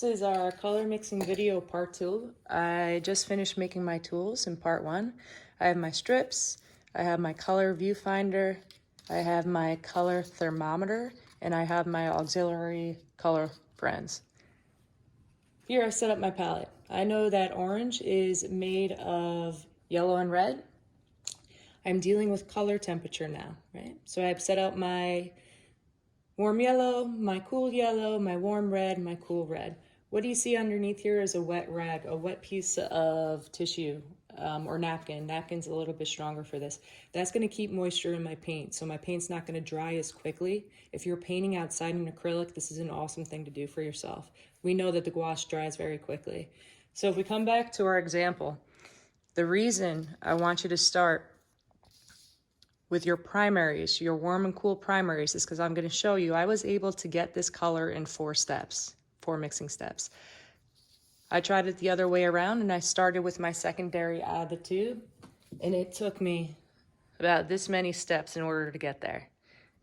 This is our color mixing video part 2. I just finished making my tools in part 1. I have my strips, I have my color viewfinder, I have my color thermometer, and I have my auxiliary color friends. Here I set up my palette. I know that orange is made of yellow and red. I'm dealing with color temperature now, right? So I've set out my warm yellow, my cool yellow, my warm red, my cool red. What do you see underneath here is a wet rag, a wet piece of tissue or napkin. Napkin's a little bit stronger for this. That's gonna keep moisture in my paint, so my paint's not gonna dry as quickly. If you're painting outside in acrylic, this is an awesome thing to do for yourself. We know that the gouache dries very quickly. So if we come back to our example, the reason I want you to start with your primaries, your warm and cool primaries, is because I'm going to show you I was able to get this color in 4 steps, 4 mixing steps. I tried it the other way around and I started with my secondary out of the tube, and it took me about this many steps in order to get there.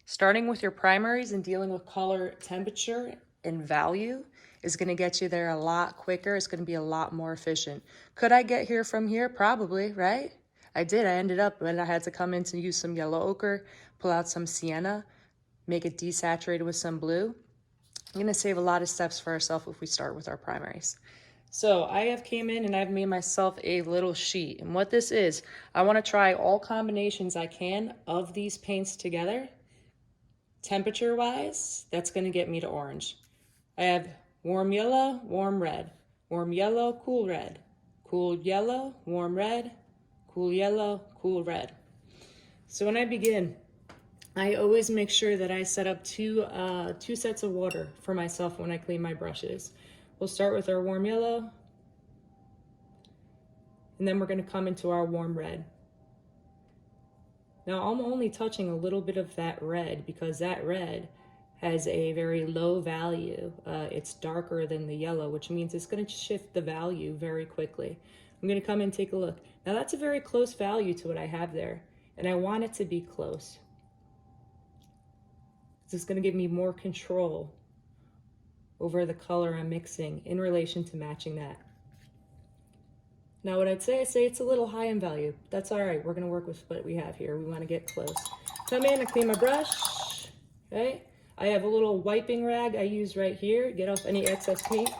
Starting with your primaries and dealing with color temperature and value is going to get you there a lot quicker. It's going to be a lot more efficient. Could I get here from here? Probably, right? I did. I ended up when I had to come in to use some yellow ochre, pull out some sienna, make it desaturated with some blue. I'm going to save a lot of steps for ourselves if we start with our primaries. So I have came in and I've made myself a little sheet. And what this is, I want to try all combinations I can of these paints together. Temperature wise, that's going to get me to orange. I have warm yellow, warm red, warm yellow, cool red, cool yellow, warm red, cool yellow, cool red. So when I begin, I always make sure that I set up two sets of water for myself when I clean my brushes. We'll start with our warm yellow, and then we're going to come into our warm red. Now I'm only touching a little bit of that red because that red has a very low value. It's darker than the yellow, which means it's going to shift the value very quickly. I'm going to come and take a look. Now that's a very close value to what I have there, and I want it to be close. This is going to give me more control over the color I'm mixing in relation to matching that. Now what I'd say, it's a little high in value. That's all right. We're going to work with what we have here. We want to get close. Come in and clean my brush. Okay. I have a little wiping rag I use right here. Get off any excess paint.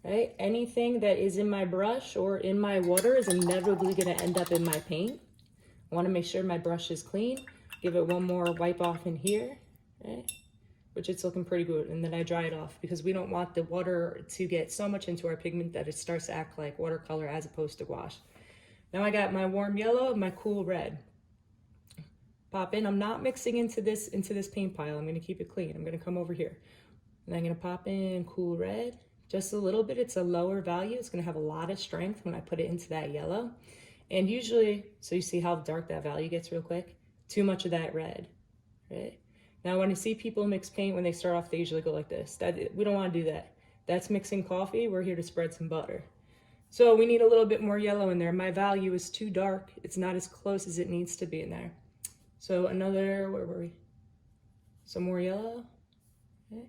Okay. Anything that is in my brush or in my water is inevitably going to end up in my paint. I want to make sure my brush is clean. Give it one more wipe off in here. Okay. Which it's looking pretty good, and then I dry it off because we don't want the water to get so much into our pigment that it starts to act like watercolor as opposed to gouache. Now I got my warm yellow and my cool red. Pop in. I'm not mixing into this paint pile. I'm going to keep it clean. I'm going to come over here, and I'm going to pop in cool red just a little bit. It's a lower value. It's going to have a lot of strength when I put it into that yellow, and usually, so you see how dark that value gets real quick. Too much of that red, right? Now, when I see people mix paint, when they start off, they usually go like this. We don't want to do that. That's mixing coffee. We're here to spread some butter. So we need a little bit more yellow in there. My value is too dark. It's not as close as it needs to be in there. So another, where were we? Some more yellow. Okay.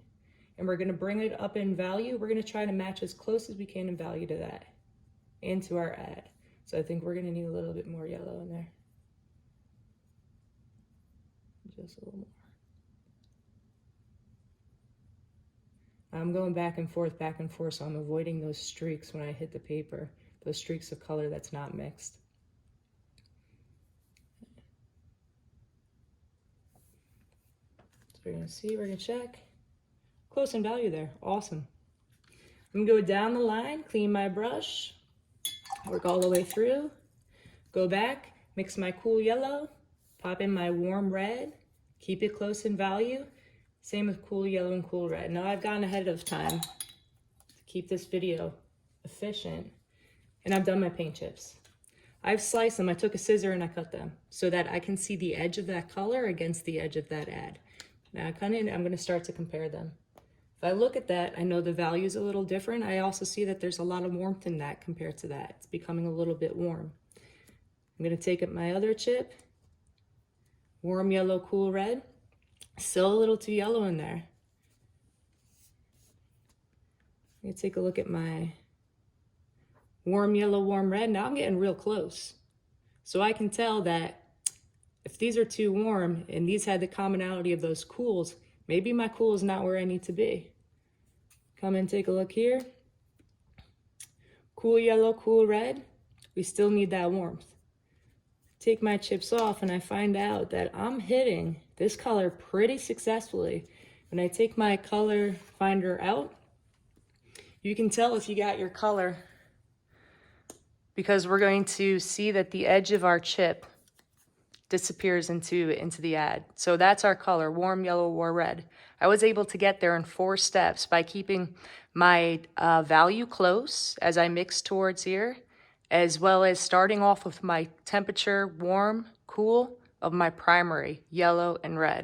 And we're going to bring it up in value. We're going to try to match as close as we can in value to that and to our add. So I think we're going to need a little bit more yellow in there. Just a little more. I'm going back and forth, so I'm avoiding those streaks when I hit the paper, those streaks of color that's not mixed. So we're going to see, we're going to check. Close in value there. Awesome. I'm going to go down the line, clean my brush, work all the way through, go back, mix my cool yellow, pop in my warm red, keep it close in value. Same with cool yellow and cool red. Now I've gone ahead of time to keep this video efficient, and I've done my paint chips. I've sliced them. I took a scissor and I cut them so that I can see the edge of that color against the edge of that add. Now I'm going to start to compare them. If I look at that, I know the value is a little different. I also see that there's a lot of warmth in that compared to that. It's becoming a little bit warm. I'm going to take up my other chip, warm yellow, cool red. Still a little too yellow in there. Let me take a look at my warm yellow, warm red. Now I'm getting real close. So I can tell that if these are too warm and these had the commonality of those cools, maybe my cool is not where I need to be. Come and take a look here. Cool yellow, cool red. We still need that warmth. Take my chips off and I find out that I'm hitting this color pretty successfully. When I take my color finder out, you can tell if you got your color because we're going to see that the edge of our chip disappears into the ad. So that's our color, warm yellow, warm red. I was able to get there in 4 steps by keeping my value close as I mix towards here, as well as starting off with my temperature, warm, cool, of my primary, yellow and red.